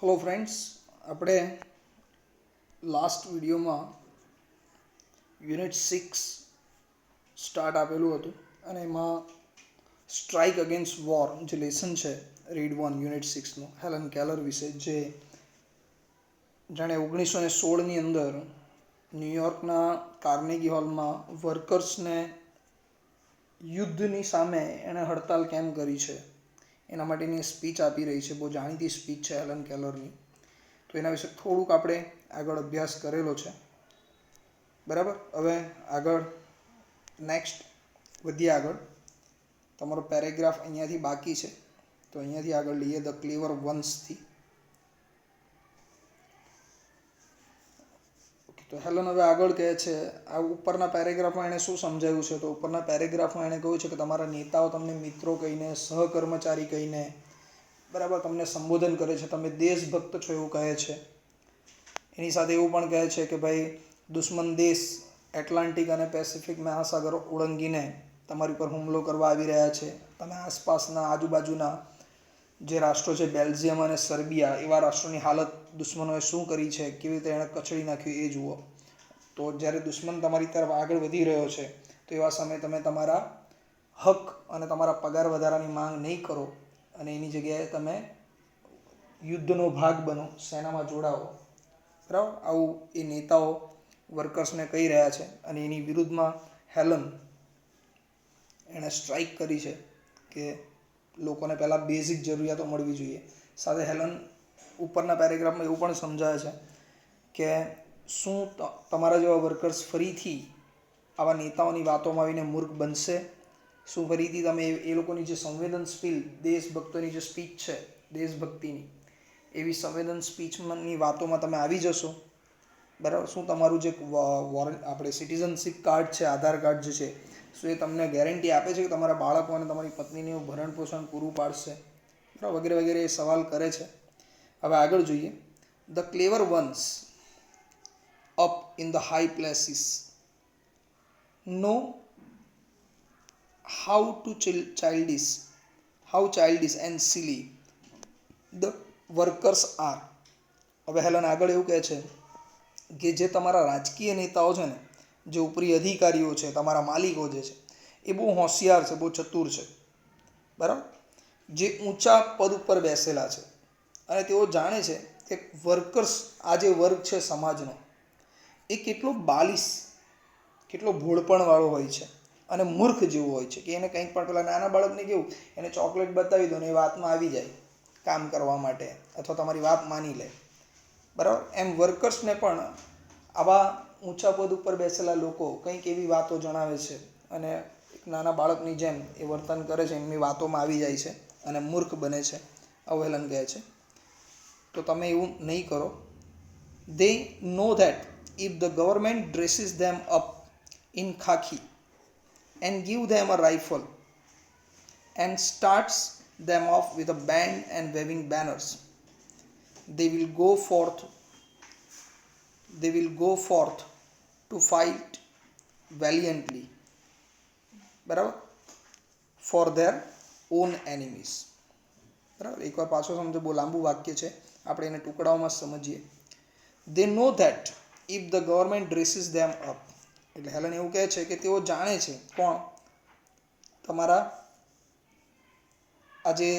Hello friends, આપણે last વિડીયોમાં unit 6 start આપેલું હતું અને એમાં સ્ટ્રાઇક અગેન્સ્ટ વોર જે લેસન છે રીડ 1 યુનિટ 6નું હેલન કેલર વિશે, જે જાણે 1916ની અંદર ન્યૂયોર્કના કાર્નેગી હોલમાં વર્કર્સને યુદ્ધની સામે એણે હડતાલ કેમ કરી છે એના માટેની સ્પીચ આપી રહી છે. બહુ જાણીતી સ્પીચ છે હેલન કેલરની. તો એના વિશે થોડુંક આપણે આગળ અભ્યાસ કરેલો છે. બરાબર, હવે આગળ નેક્સ્ટ વધીએ આગળ. તમારો પેરેગ્રાફ અહીંયાથી બાકી છે, તો અહીંયાથી આગળ લઈએ ધ ક્લેવર વન્સથી. તો હેલન હવે આગળ કહે છે, આ ઉપરના પેરેગ્રાફમાં એણે શું સમજાવ્યું છે, તો ઉપરના પેરેગ્રાફમાં એણે કહ્યું છે કે તમારા નેતાઓ તમને મિત્રો કહીને, સહકર્મચારી કહીને, બરાબર, તમને સંબોધન કરે છે, તમે દેશભક્ત છો એવું કહે છે. એની સાથે એવું પણ કહે છે કે ભાઈ દુશ્મન દેશ એટલાન્ટિક અને પેસિફિક મહાસાગર ઓળંગીને તમારી પર હુમલો કરવા આવી રહ્યા છે. તમે આસપાસના આજુબાજુના જે રાષ્ટ્રો છે બેલ્જિયમ અને સર્બિયા, એવા રાષ્ટ્રોની હાલત દુશ્મનોએ શું કરી છે, કેવી રીતે એણે કચડી નાખ્યું એ જુઓ. તો જ્યારે દુશ્મન તમારી તરફ આગળ વધી રહ્યો છે તો એવા સમયે તમે તમારા હક અને તમારા પગાર વધારાની માંગ નહીં કરો અને એની જગ્યાએ તમે યુદ્ધનો ભાગ બનો, સેનામાં જોડાઓ. બરાબર, આવું એ નેતાઓ વર્કર્સને કહી રહ્યા છે. અને એની વિરુદ્ધમાં હેલન એણે સ્ટ્રાઇક કરી છે કે લોકોને પહેલાં બેઝિક જરૂરિયાતો મળવી જોઈએ. સાથે હેલન ઉપરના પેરેગ્રાફમાં એવું પણ સમજાવે છે કે શું તમારા જેવા વર્કર્સ ફરીથી આવા નેતાઓની વાતોમાં આવીને મૂર્ખ બનશે? શું ફરીથી તમે એ લોકોની જે સંવેદનશીલ દેશભક્તોની જે સ્પીચ છે દેશભક્તિની, એવી સંવેદન સ્પીચની વાતોમાં તમે આવી જશો? બરાબર, શું તમારું જે વોરંટ આપણે સિટીઝનશીપ કાર્ડ છે, આધાર કાર્ડ જે છે, શું એ તમને ગેરંટી આપે છે કે તમારા બાળકો અને તમારી પત્નીનું ભરણ પોષણ પૂરું પાડશે? બરાબર, વગેરે વગેરે એ સવાલ કરે છે. હવે આગળ જોઈએ. The clever ones up in the high places know how childish and silly the workers are. હવે હેલન આગળ એવું કહે છે કે જે તમારા રાજકીય નેતાઓ છે ને, જે ઉપરી અધિકારીઓ છે, તમારા માલિકો જે છે, એ બહુ હોશિયાર છે, બહુ ચતુર છે. બરાબર, જે ઊંચા પદ ઉપર બેસેલા છે અને તેઓ જાણે છે કે વર્કર્સ, આ જે વર્ગ છે સમાજનો, એ કેટલો બાલિશ, કેટલો ભોળપણવાળો હોય છે અને મૂર્ખ જેવો હોય છે કે એને કંઈક પણ, પેલા નાના બાળકને કેવું, એને ચોકલેટ બતાવી દો ને એ વાતમાં આવી જાય કામ કરવા માટે અથવા તમારી વાત માની લે. બરાબર, એમ વર્કર્સને પણ આવા ઊંચા પદ ઉપર બેસેલા લોકો કંઈક એવી વાતો જણાવે છે અને એક નાના બાળકની જેમ એ વર્તન કરે છે, એમની વાતોમાં આવી જાય છે અને મૂર્ખ બને છે. અવહેલન કહે છે તો તમે એવું નહીં કરો. They know that if the government dresses them up in khaki and give them a rifle and starts them off with a band and waving banners, they will go forth to fight valiantly, બરાબર, for their own enemies. બરાબર, એકવાર પાછો સમજો, બહુ લાંબુ વાક્ય છે, આપણે એને ટુકડાઓમાં સમજીએ. They know that if the government dresses them up, એટલે હેલન એવું કહે છે કે તેઓ જાણે છે, કોણ? તમારા આ જે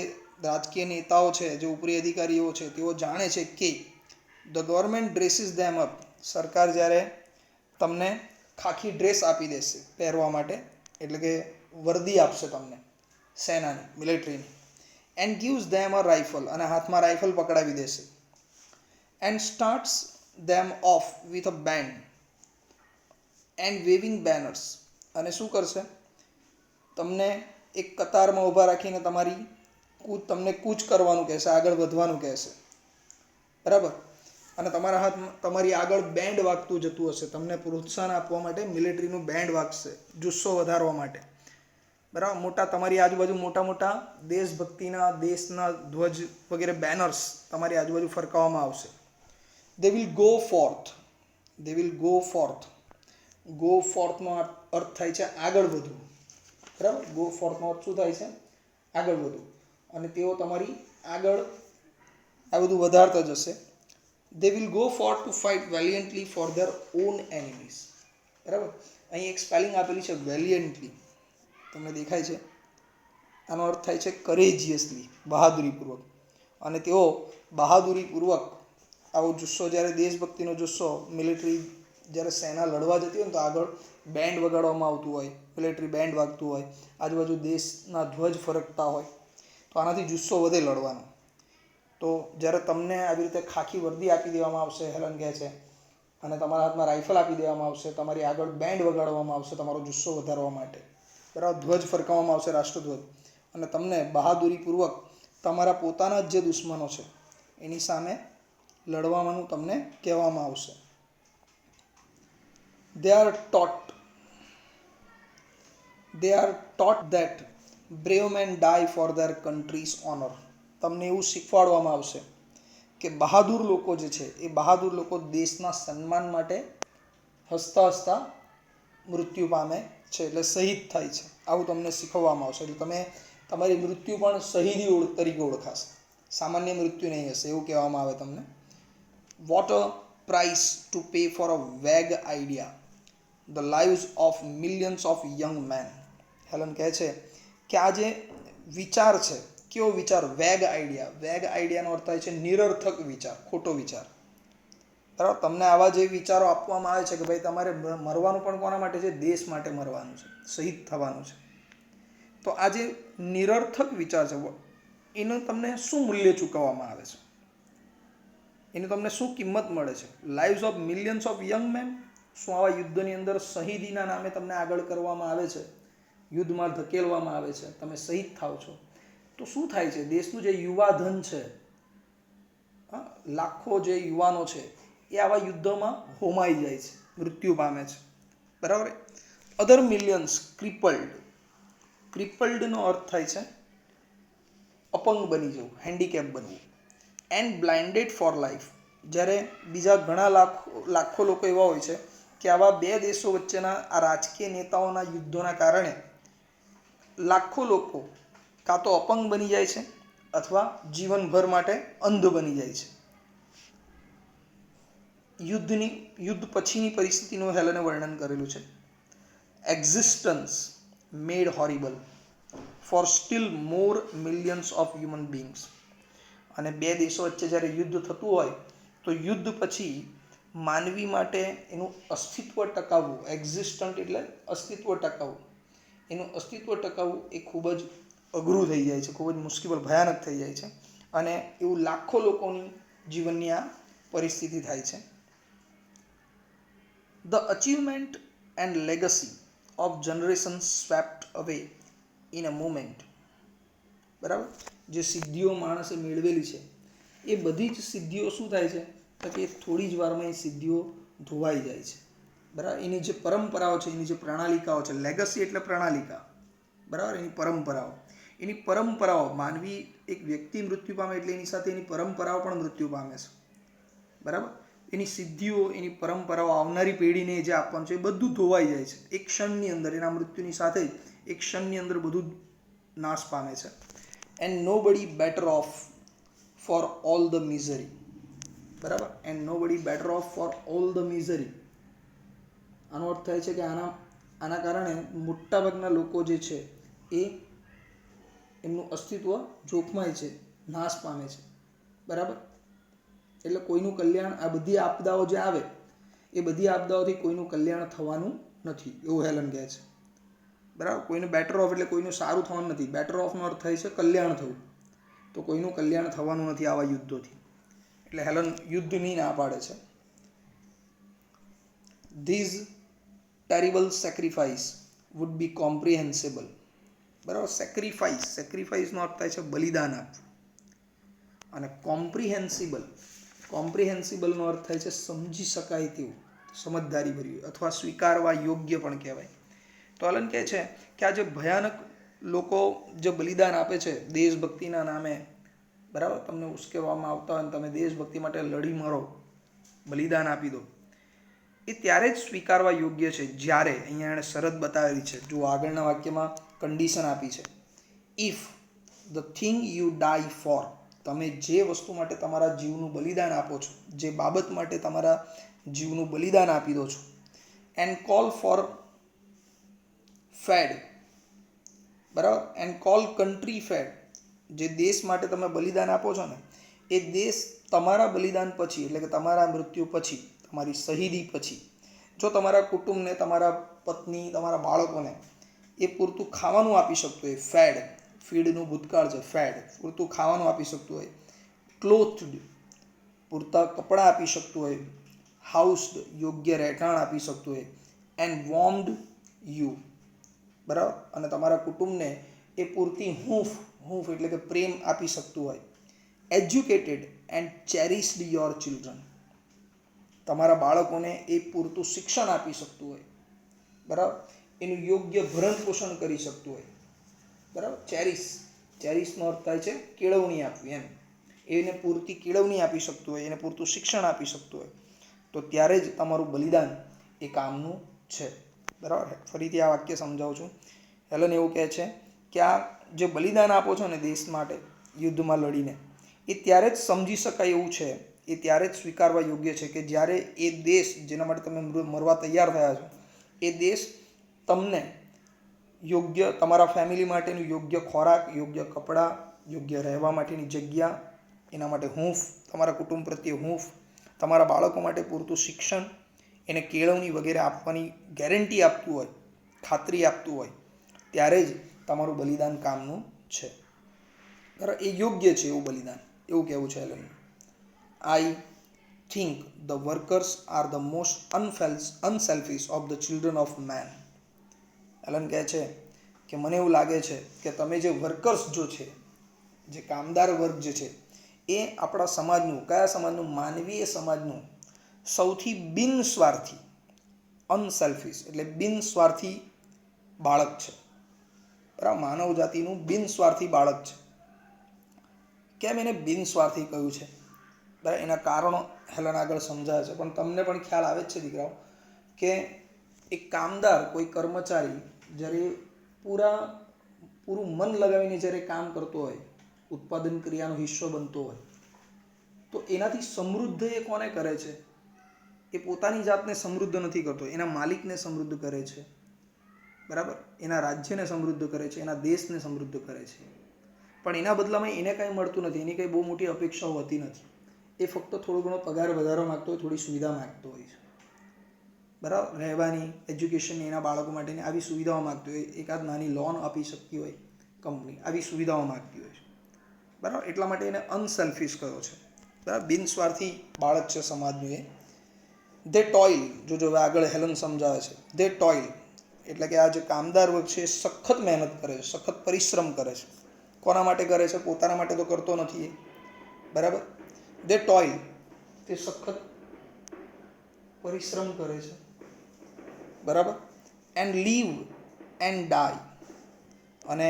રાજકીય નેતાઓ છે, જે ઉપરી અધિકારીઓ છે, તેઓ જાણે છે કે the government dresses them up, સરકાર જ્યારે તમને ખાખી ડ્રેસ આપી દેશે પહેરવા માટે, એટલે કે વર્દી આપશે તમને સેનાની, મિલિટરીની, and gives them a rifle, અને હાથમાં રાઇફલ પકડાવી દેશે, and starts them off with a band and waving banners, અને શું કરશે? તમને એક કતારમાં ઊભા રાખીને તમને કૂચ કરવાનું કહેશે, આગળ વધવાનું કહેશે. બરાબર, અને તમારા હાથમાં, તમારી આગળ બેન્ડ વાગતું જતું હશે, તમને પ્રોત્સાહન આપવા માટે મિલિટરીનું બેન્ડ વાગશે, જુસ્સો વધારવા માટે. બરાબર, તમારી આજુબાજુ મોટા મોટા દેશભક્તિના, દેશના ધ્વજ વગેરે બેનર્સ તમારી આજુબાજુ ફરકાવવામાં આવશે. They will go forth. Go ફોર્થનો અર્થ થાય છે આગળ વધવું. બરાબર, ગો ફોર્થનો અર્થ શું થાય છે? આગળ વધવું. અને તેઓ તમારી આગળ આ બધું વધારતા જશે. They will go forth to fight valiantly for their own enemies. બરાબર, અહીં એક સ્પેલિંગ આપેલી છે વેલિયન્ટલી, તમને દેખાય છે? આનો અર્થ થાય છે કરેજિયસલી, બહાદુરીપૂર્વક. અને તેઓ બહાદુરીપૂર્વક આવો જુસ્સો, જ્યારે દેશભક્તિનો જુસ્સો, મિલિટરી જ્યારે સેના લડવા જતી હોય ને તો આગળ બેન્ડ વગાડવામાં આવતું હોય, મિલિટરી બેન્ડ વાગતું હોય, આજુબાજુ દેશના ધ્વજ ફરકતા હોય, તો આનાથી જુસ્સો વધે લડવાનો. તો જ્યારે તમને આવી રીતે ખાખી વર્દી આપી દેવામાં આવશે, હેલન કહે છે, અને તમારા હાથમાં રાઇફલ આપી દેવામાં આવશે, તમારી આગળ બેન્ડ વગાડવામાં આવશે તમારો જુસ્સો વધારવા માટે, બરાબર, ધ્વજ ફરકાવવામાં આવશે, રાષ્ટ્રધ્વજ, અને તમને બહાદુરીપૂર્વક તમારા પોતાના જ જે દુશ્મનો છે એની સામે લડવાનું તમને કહેવામાં આવશે. They are taught that brave men die for their country's honor. તમને એવું શીખવાડવામાં આવશે કે બહાદુર લોકો જે છે એ બહાદુર લોકો દેશના સન્માન માટે હસતા હસતા મૃત્યુ પામે છે, એટલે શહીદ થાય છે. આવું તમને શીખવવામાં આવશે. એટલે તમે તમારી મૃત્યુ પણ શહીદી તરીકે ઓળખાશે, સામાન્ય મૃત્યુ નહીં હશે, એવું કહેવામાં આવે તમને. What a price to pay for a vague idea, the lives of millions of young men. Helen કહે છે કે આ જે વિચાર છે, કેવો વિચાર? વેગ આઈડિયા. વેગ આઈડિયાનો અર્થ થાય છે નિરર્થક વિચાર, ખોટો વિચાર. બરાબર, તમને આવા જે વિચારો આપવામાં આવે છે કે ભાઈ તમારે મરવાનું પણ કોના માટે છે? દેશ માટે મરવાનું છે, શહીદ થવાનું છે. તો આ જે નિરર્થક વિચાર છે એનું તમને શું મૂલ્ય ચૂકવવામાં આવે છે? એની તમને શું કિંમત મળે છે? Lives of millions of young men. શું આવા યુદ્ધની અંદર શહીદીના નામે તમને આગળ કરવામાં આવે છે, યુદ્ધમાં ધકેલવામાં આવે છે, તમે શહીદ થાવ છો, તો શું થાય છે? દેશનું જે યુવા ધન છે, લાખો જે યુવાનો છે એ આવા યુદ્ધોમાં હોમાઈ જાય છે, મૃત્યુ પામે છે. બરાબર. અધર મિલિયન્સ ક્રિપલ્ડ. ક્રિપલ્ડનો અર્થ થાય છે અપંગ બની જવું, હેન્ડીકેપ બનવું. And blinded for life. જ્યારે બીજા ઘણા લાખો લોકો એવા હોય છે કે આવા બે દેશો વચ્ચેના આ રાજકીય નેતાઓના યુદ્ધોના કારણે લાખો લોકો કાં તો અપંગ બની જાય છે અથવા જીવનભર માટે અંધ બની જાય છે. યુદ્ધ પછીની પરિસ્થિતિનું હેલને વર્ણન કરેલું છે. Existence made horrible for still more millions of human beings. અને બે દેશો વચ્ચે જ્યારે યુદ્ધ થતું હોય તો યુદ્ધ પછી માનવી માટે એનું અસ્તિત્વ ટકાવવું, એક્ઝિસ્ટન્ટ એટલે અસ્તિત્વ ટકાવવું, એનું અસ્તિત્વ ટકાવવું એ ખૂબ જ અઘરું થઈ જાય છે, ખૂબ જ મુશ્કેલ, ભયાનક થઈ જાય છે. અને એવું લાખો લોકોની જીવનની આ પરિસ્થિતિ થાય છે. The achievement and legacy of generations swept અવે ઇન અ મોમેન્ટ. બરાબર, જે સિદ્ધિઓ માણસે મેળવેલી છે એ બધી જ સિદ્ધિઓ શું થાય છે કે થોડી જ વારમાં એ સિદ્ધિઓ ધોવાઈ જાય છે. બરાબર, એની જે પરંપરાઓ છે, એની જે પ્રણાલિકાઓ છે, લેગસી એટલે પ્રણાલિકા, બરાબર, એની પરંપરાઓ માનવી એક વ્યક્તિ મૃત્યુ પામે એટલે એની સાથે એની પરંપરાઓ પણ મૃત્યુ પામે છે. બરાબર, એની સિદ્ધિઓ, એની પરંપરાઓ આવનારી પેઢીને જે આપવાનું છે એ બધું ધોવાઈ જાય છે એક ક્ષણની અંદર. એના મૃત્યુની સાથે જ એક ક્ષણની અંદર બધું નાશ પામે છે. And nobody better off for all the misery. બરાબર, and nobody better off for all the misery. આનો અર્થ થાય છે કે આના કારણે મોટાભાગના લોકો જે છે એ એમનું અસ્તિત્વ જોખમાય છે, નાશ પામે છે. બરાબર, એટલે કોઈનું કલ્યાણ, આ બધી આપદાઓ જે આવે એ બધી આપદાઓથી કોઈનું કલ્યાણ થવાનું નથી, એવું હેલન કહે છે. બરાબર, કોઈનું બેટર ઓફ એટલે કોઈનું સારું થવાનું નથી. બેટર ઓફનો અર્થ થાય છે કલ્યાણ થવું, તો કોઈનું કલ્યાણ થવાનું નથી આવા યુદ્ધોથી. એટલે હેલન યુદ્ધની ના પાડે છે. These terrible sacrifice would be comprehensible. બરાબર, સેક્રિફાઈસનો અર્થ થાય છે બલિદાન આપવું. અને કોમ્પ્રિહેન્સિબલનો અર્થ થાય છે સમજી શકાય તેવું, સમજદારી ભર્યું, અથવા સ્વીકારવા યોગ્ય પણ કહેવાય. તો હેલન કહે છે કે આ જે ભયાનક લોકો જે બલિદાન આપે છે દેશભક્તિના નામે, બરાબર, તમને ઉશ્કેરવામાં આવતા હોય અને તમે દેશભક્તિ માટે લડી મરો, બલિદાન આપી દો, એ ત્યારે જ સ્વીકારવા યોગ્ય છે જ્યારે, અહીંયા એણે શરત બતાવેલી છે, જો આગળના વાક્યમાં કન્ડિશન આપી છે, if the thing you die for, તમે જે વસ્તુ માટે તમારા જીવનું બલિદાન આપો છો, જે બાબત માટે તમારા જીવનું બલિદાન આપી દો છો, એન્ડ કોલ ફોર ફેડ, બરાબર, એન્ડ કોલ કન્ટ્રી ફેડ, જે દેશ માટે તમે બલિદાન આપો છો ને, એ દેશ તમારા બલિદાન પછી, એટલે કે તમારા મૃત્યુ પછી, તમારી શહીદી પછી, જો તમારા કુટુંબને, તમારા પત્ની, તમારા બાળકોને એ પૂરતું ખાવાનું આપી શકતું હોય, ફેડ, ફીડનું ભૂતકાળ છે ફેડ, પૂરતું ખાવાનું આપી શકતું હોય, ક્લોથડ, પૂરતા કપડાં આપી શકતું હોય, હાઉસ્ડ, યોગ્ય રહેઠાણ આપી શકતું હોય, એન્ડ વોર્મ્ડ યુ, બરાબર, અને તમારા કુટુંબને એ પૂરતી હૂંફ એટલે કે પ્રેમ આપી શકતું હોય, એજ્યુકેટેડ એન્ડ ચેરિશ્ડ યોર ચિલ્ડ્રન, તમારા બાળકોને એ પૂરતું શિક્ષણ આપી શકતું હોય, બરાબર, એનું યોગ્ય ભરણ પોષણ કરી શકતું હોય, બરાબર. ચેરિશનો અર્થ થાય છે કેળવણી આપવી, એમ, એને પૂરતી કેળવણી આપી શકતું હોય, એને પૂરતું શિક્ષણ આપી શકતું હોય, તો ત્યારે જ તમારું બલિદાન એ કામનું છે, બરાબર. ફરીથી આ વાક્ય સમજાવું છું. હેલન એવું કહે છે કે આ જે બલિદાન આપો છો ને દેશ માટે યુદ્ધમાં લડીને, એ ત્યારે જ સમજી શકાય એવું છે, એ ત્યારે જ સ્વીકારવા યોગ્ય છે કે જ્યારે એ દેશ જેના માટે તમે મરવા તૈયાર થયા છો, એ દેશ તમને યોગ્ય, તમારા ફેમિલી માટેનું યોગ્ય ખોરાક, યોગ્ય કપડાં, યોગ્ય રહેવા માટેની જગ્યા, એના માટે હૂંફ, તમારા કુટુંબ પ્રત્યે હૂંફ, તમારા બાળકો માટે પૂરતું શિક્ષણ, એને કેળવણી વગેરે આપવાની ગેરંટી આપતું હોય, ખાતરી આપતું હોય, ત્યારે જ તમારું બલિદાન કામનું છે, બરાબર. એ યોગ્ય છે એવું બલિદાન, એવું કહેવું છે Allen. I think the workers are the most unselfish of the children of men. Allen કહે છે કે મને એવું લાગે છે કે તમે જે વર્કર્સ જો છે, જે કામદાર વર્ગ જે છે, એ આપણા સમાજનું, કયા સમાજનું, માનવીય સમાજનું સૌથી બિનસ્વાર્થી, અનસેલ્ફિશ એટલે બિનસ્વાર્થી બાળક છે, બરાબર, માનવ જાતિનું બિનસ્વાર્થી બાળક છે. કેમ એને બિનસ્વાર્થી કહ્યું છે, બરાબર, એના કારણો હેલન આગળ સમજાવે છે, પણ તમને પણ ખ્યાલ આવે જ છે દીકરાઓ કે એક કામદાર, કોઈ કર્મચારી જ્યારે પૂરું મન લગાવીને જ્યારે કામ કરતો હોય, ઉત્પાદન ક્રિયાનો હિસ્સો બનતો હોય, તો એનાથી સમૃદ્ધ એ કોને કરે છે? એ પોતાની જાતને સમૃદ્ધ નથી કરતો, એના માલિકને સમૃદ્ધ કરે છે, બરાબર, એના રાજ્યને સમૃદ્ધ કરે છે, એના દેશને સમૃદ્ધ કરે છે. પણ એના બદલામાં એને કાંઈ મળતું નથી, એની કંઈ બહુ મોટી અપેક્ષાઓ હોતી નથી. એ ફક્ત થોડો ઘણો પગાર વધારો માગતો હોય, થોડી સુવિધા માગતો હોય છે, બરાબર, રહેવાની, એજ્યુકેશનની, એના બાળકો માટેની આવી સુવિધાઓ માગતી હોય, એકાદ નાની લોન આપી શકતી હોય કંપની, આવી સુવિધાઓ માગતી હોય છે, બરાબર. એટલા માટે એને અનસેલ્ફિશ કહ્યો છે, બરાબર, બિનસ્વાર્થી બાળક છે સમાજનું એ. ધે ટોઇલ, જો આગળ હેલન સમજાવે છે, ધે ટોઇલ એટલે કે આ જે કામદાર વર્ગ છે એ સખત મહેનત કરે છે, સખત પરિશ્રમ કરે છે. કોના માટે કરે છે? પોતાના માટે તો કરતો નથી એ, બરાબર. ધે ટોઇલ, તે સખત પરિશ્રમ કરે છે, બરાબર. એન્ડ લીવ એન્ડ ડાય, અને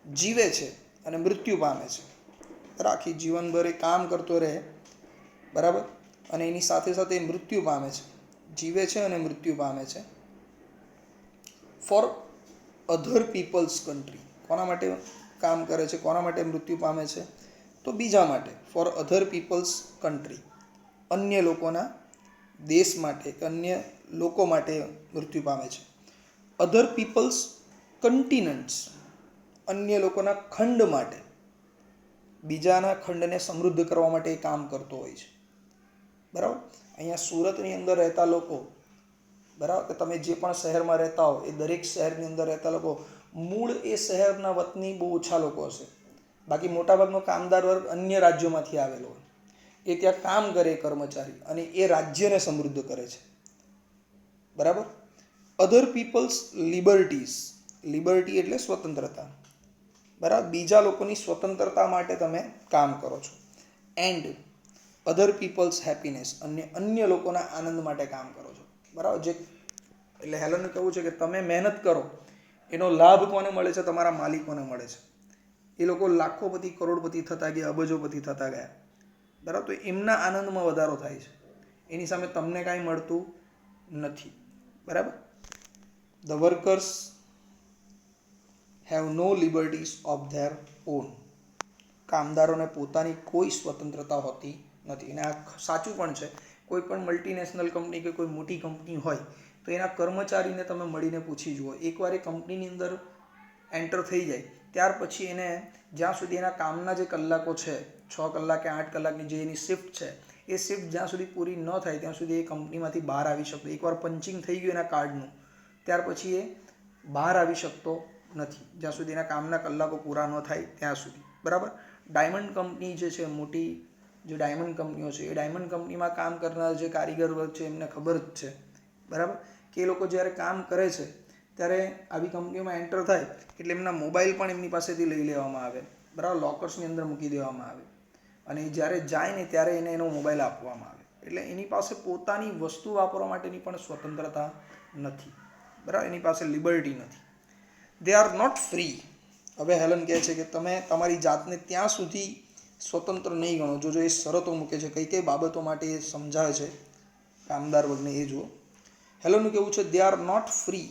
જીવે છે અને મૃત્યુ પામે છે, બરાબર. આખી જીવનભર એ કામ કરતો રહે, બરાબર, અને એની સાથે સાથે મૃત્યુ પામે છે, જીવે છે અને મૃત્યુ પામે છે. ફોર અધર પીપલ્સ કન્ટ્રી, કોના માટે કામ કરે છે, કોના માટે મૃત્યુ પામે છે? તો બીજા માટે, ફોર અધર પીપલ્સ કન્ટ્રી, અન્ય લોકોના દેશ માટે, અન્ય લોકો માટે મૃત્યુ પામે છે. અધર પીપલ્સ કન્ટિનન્ટ્સ, અન્ય લોકોના ખંડ માટે, બીજાના ખંડને સમૃદ્ધ કરવા માટે એ કામ કરતો હોય છે, બરાબર. અહીંયા સુરતની અંદર રહેતા લોકો, બરાબર, કે તમે જે પણ શહેરમાં રહેતા હો, એ દરેક શહેરની અંદર રહેતા લોકો મૂળ એ શહેરના વતની બહુ ઓછા લોકો હશે, બાકી મોટાભાગનો કામદાર વર્ગ અન્ય રાજ્યોમાંથી આવેલો હોય. એ ત્યાં કામ કરે કર્મચારી, અને એ રાજ્યને સમૃદ્ધ કરે છે, બરાબર. અધર પીપલ્સ લિબર્ટીઝ, લિબર્ટી એટલે સ્વતંત્રતા, બરાબર, બીજા લોકોની સ્વતંત્રતા માટે તમે કામ કરો છો. એન્ડ અધર પીપલ્સ હેપીનેસ, અને અન્ય લોકોના આનંદ માટે કામ કરો છો, બરાબર. જે એટલે હેલનનું કહેવું છે કે તમે મહેનત કરો, એનો લાભ કોને મળે છે? તમારા માલિકોને મળે છે. એ લોકો લાખોપતિ, કરોડપતિ થતા ગયા, અબજોપતિ થતા ગયા, બરાબર. તો એમના આનંદમાં વધારો થાય છે, એની સામે તમને કાંઈ મળતું નથી, બરાબર. The workers have no liberties of their own. કામદારોને પોતાની કોઈ સ્વતંત્રતા હોતી નથી. અને આ સાચું પણ છે. કોઈ પણ મલ્ટીનેશનલ કંપની કે કોઈ મોટી કંપની હોય તો એના કર્મચારીને તમે મળીને પૂછી જુઓ. એકવાર એ કંપનીની અંદર એન્ટર થઈ જાય ત્યાર પછી એને જ્યાં સુધી એના કામના જે કલાકો છે 6 કલાક કે 8 કલાકની જે એની શિફ્ટ છે એ શિફ્ટ જ્યાં સુધી પૂરી ન થાય ત્યાં સુધી એ કંપનીમાંથી બહાર આવી શકતો. એકવાર પંચિંગ થઈ ગયું એના કાર્ડનું ત્યાર પછી એ બહાર આવી શકતો નથી જ્યાં સુધી એના કામના કલાકો પૂરા ન થાય ત્યાં સુધી. બરાબર. ડાયમંડ કંપની જે છે, મોટી જે ડાયમંડ કંપનીઓ છે, એ ડાયમંડ કંપનીમાં કામ કરનાર જે કારીગર વર્ગ છે એમને ખબર જ છે, બરાબર, કે એ લોકો જ્યારે કામ કરે છે ત્યારે આવી કંપનીઓમાં એન્ટર થાય એટલે એમના મોબાઈલ પણ એમની પાસેથી લઈ લેવામાં આવે, બરાબર, લોકર્સની અંદર મૂકી દેવામાં આવે અને જ્યારે જાય ને ત્યારે એને એનો મોબાઈલ આપવામાં આવે. એટલે એની પાસે પોતાની વસ્તુ વાપરવા માટેની પણ સ્વતંત્રતા નથી, બરાબર, એની પાસે લિબર્ટી નથી. They are not free. હવે હેલન કહે છે કે તમે તમારી જાતને ત્યાં સુધી સ્વતંત્ર નહીં ગણો. જો એ શરતો મૂકે છે, કઈ કઈ બાબતો માટે એ સમજાવે છે કામદાર વર્ગને એ જુઓ. હેલનનું કેવું છે, they are not free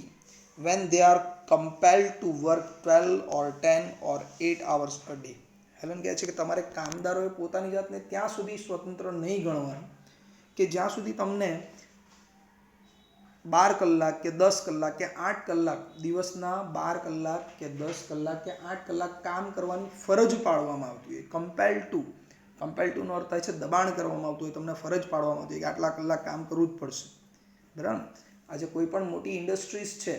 when they are compelled to work 12 or 10 or 8 hours a day. Helen કહે છે કે તમારે કામદારોએ પોતાની જાતને ત્યાં સુધી સ્વતંત્ર નહીં ગણવાનું કે જ્યાં સુધી તમને 12 કલાક કે 10 કલાક કે 8 કલાક, દિવસના 12 કલાક કે 10 કલાક કે 8 કલાક કામ કરવાની ફરજ પાડવામાં આવતી હોય. કમ્પેલ ટુનો અર્થ થાય છે દબાણ કરવામાં આવતું હોય, તમને ફરજ પાડવામાં આવતી હોય કે આટલા કલાક કામ કરવું જ પડશે, બરાબર. આજે કોઈ પણ મોટી ઇન્ડસ્ટ્રીઝ છે,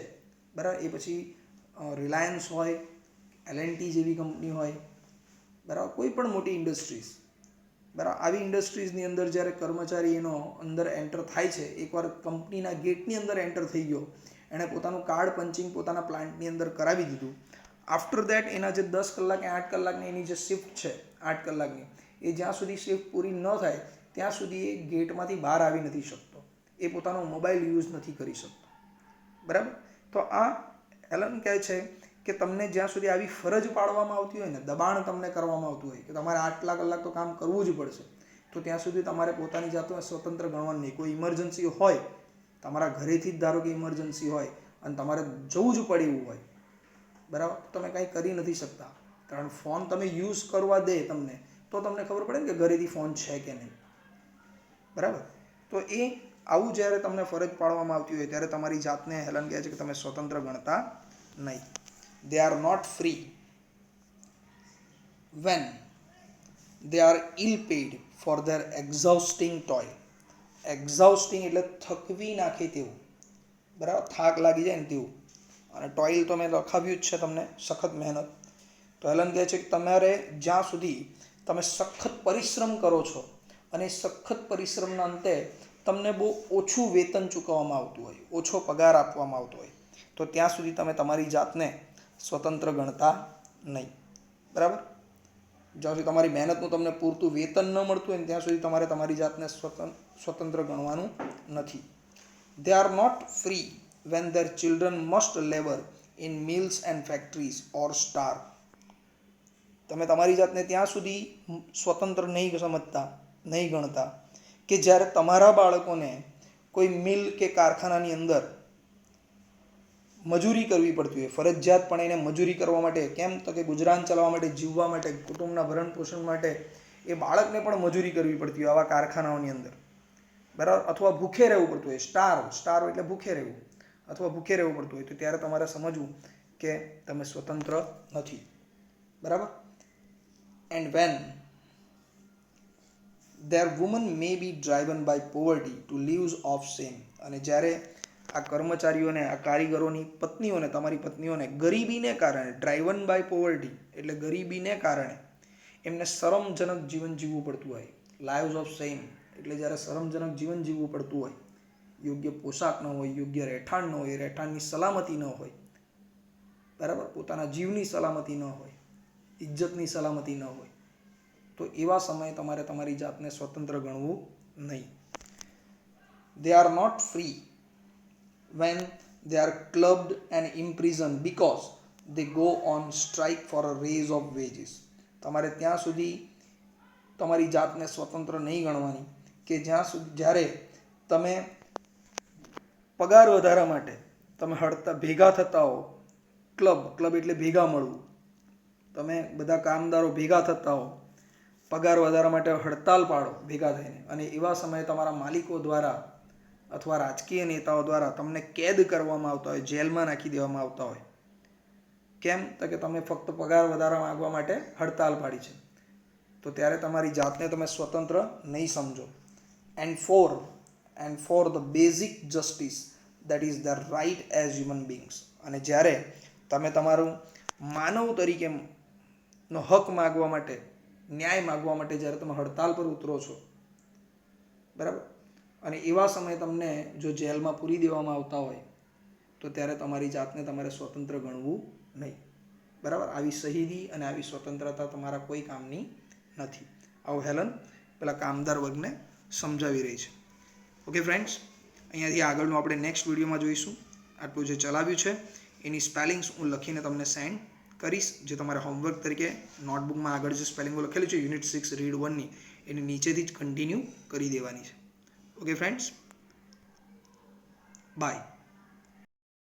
બરાબર, એ પછી રિલાયન્સ હોય, L&T જેવી કંપની હોય, બરાબર, કોઈ પણ મોટી ઇન્ડસ્ટ્રીઝ, બરાબર, આવી ઇન્ડસ્ટ્રીઝની અંદર જ્યારે કર્મચારી એનો અંદર એન્ટર થાય છે, એકવાર કંપનીના ગેટની અંદર એન્ટર થઈ ગયો, એણે પોતાનું કાર્ડ પંચિંગ પોતાના પ્લાન્ટની અંદર કરાવી દીધું, આફ્ટર દેટ એના જે 10 કલાક કે 8 કલાકની એની જે શિફ્ટ છે 8 કલાકની, એ જ્યાં સુધી શિફ્ટ પૂરી ન થાય ત્યાં સુધી એ ગેટમાંથી બહાર આવી નથી શકતો, એ પોતાનો મોબાઈલ યુઝ નથી કરી શકતો, બરાબર. તો આ એલન કહે છે કે તમને જ્યાં સુધી આવી ફરજ પાડવામાં આવતી હોય ને, દબાણ તમને કરવામાં આવતું હોય કે તમારે આટલા કલાક તો કામ કરવું જ પડશે, તો ત્યાં સુધી તમારે પોતાની જાતને સ્વતંત્ર ગણવાનું નહીં. કોઈ ઇમરજન્સી હોય, તમારા ઘરેથી જ ધારો કે ઇમરજન્સી હોય અને તમારે જવું જ પડે એવું હોય, બરાબર, તમે કંઈ કરી નથી શકતા, કારણ ફોન તમે યુઝ કરવા દે તમને તો તમને ખબર પડે ને કે ઘરેથી ફોન છે કે નહીં, બરાબર. તો એ આવું જ્યારે તમને ફરજ પાડવામાં આવતી હોય ત્યારે તમારી જાતને હેલન કહે છે કે તમે સ્વતંત્ર ગણતા નહીં. They are not free when they are ill paid for their exhausting toil. Exhausting એટલે થકવી નાખે તેવું, બરાબર, થાક લાગી જાય ને તેવું. અને ટોઇલ તો મેં લખાવ્યું જ છે તમને, સખત મહેનત. તો હેલન કહે છે કે તમારે જ્યાં સુધી તમે સખત પરિશ્રમ કરો છો અને સખત પરિશ્રમના અંતે તમને બહુ ઓછું વેતન ચૂકવવામાં આવતું હોય, ઓછો પગાર આપવામાં આવતો હોય, તો ત્યાં સુધી તમે તમારી જાતને સ્વતંત્ર ગણતા નહીં, બરાબર. જ્યાં સુધી તમારી મહેનતનું તમને પૂરતું વેતન ન મળતું હોય ને ત્યાં સુધી તમારે તમારી જાતને સ્વતંત્ર ગણવાનું નથી. They are not free when their children must labor in mills and factories or starve. તમે તમારી જાતને ત્યાં સુધી સ્વતંત્ર નહીં સમજતા, નહીં ગણતા કે જ્યારે તમારા બાળકોને કોઈ મિલ કે કારખાનાની અંદર મજૂરી કરવી પડતી હોય, ફરજિયાતપણે એને મજૂરી કરવા માટે, કેમ તો કે ગુજરાન ચલાવવા માટે, જીવવા માટે, કુટુંબના ભરણ પોષણ માટે એ બાળકને પણ મજૂરી કરવી પડતી હોય આવા કારખાનાઓની અંદર, બરાબર, અથવા ભૂખે રહેવું પડતું હોય. સ્ટાર્વ એટલે ભૂખે રહેવું, અથવા ભૂખે રહેવું પડતું હોય, તો ત્યારે તમારે સમજવું કે તમે સ્વતંત્ર નથી, બરાબર. And when their women may be driven by poverty to lives of shame. અને જ્યારે આ કર્મચારીઓને, આ કારીગરોની પત્નીઓને, તમારી પત્નીઓને ગરીબીને કારણે, ડ્રાઇવન બાય પોવર્ટી એટલે ગરીબીને કારણે એમને શરમજનક જીવન જીવવું પડતું હોય. લાઈવ્સ ઓફ શેમ એટલે જ્યારે શરમજનક જીવન જીવવું પડતું હોય, યોગ્ય પોશાક ન હોય, યોગ્ય રહેઠાણ ન હોય, રહેઠાણની સલામતી ન હોય, બરાબર, પોતાના જીવની સલામતી ન હોય, ઇજ્જતની સલામતી ન હોય, તો એવા સમયે તમારે તમારી જાતને સ્વતંત્ર ગણવું નહીં. They are not free when they are clubbed and imprisoned because they go on strike for a raise of wages. તમારે ત્યાં સુધી તમારી જાતને સ્વતંત્ર નહીં ગણવાની કે જ્યારે તમે પગાર વધારા માટે તમે ભેગા થતા હો, ક્લબ એટલે ભેગા મળવું, તમે બધા કામદારો ભેગા થતા હો, પગાર વધારા માટે હડતાલ પાડો ભેગા થઈને, અને એવા સમયે તમારા માલિકો દ્વારા અથવા રાજકીય નેતાઓ દ્વારા તમને કેદ કરવામાં આવતા હોય, જેલમાં નાખી દેવામાં આવતા હોય. કેમ? તો કે તમે ફક્ત પગાર વધારા માગવા માટે હડતાલ પાડી છે. તો ત્યારે તમારી જાતને તમે સ્વતંત્ર નહીં સમજો. And for the basic justice that is the right as human beings. અને જ્યારે તમે તમારું માનવ તરીકેનો હક માગવા માટે, ન્યાય માગવા માટે જ્યારે તમે હડતાલ પર ઉતરો છો, બરાબર, અને એવા સમયે તમને જો જેલમાં પૂરી દેવામાં આવતા હોય તો ત્યારે તમારી જાતને તમારે સ્વતંત્ર ગણવું નહીં. બરાબર, આવી શહીદી અને આવી સ્વતંત્રતા તમારા કોઈ કામની નથી. આવું હેલન પેલા કામદાર વર્ગને સમજાવી રહી છે. ઓકે ફ્રેન્ડ્સ, અહીંયાથી આગળનું આપણે નેક્સ્ટ વિડીયોમાં જોઈશું. આટલું જે ચલાવ્યું છે એની સ્પેલિંગ્સ હું લખીને તમને સેન્ડ કરીશ, જે તમારે હોમવર્ક તરીકે નોટબુકમાં આગળ જે સ્પેલિંગો લખેલી છે યુનિટ 6 રીડ 1ની, એની નીચેથી જ કન્ટિન્યુ કરી દેવાની છે. Okay friends, by.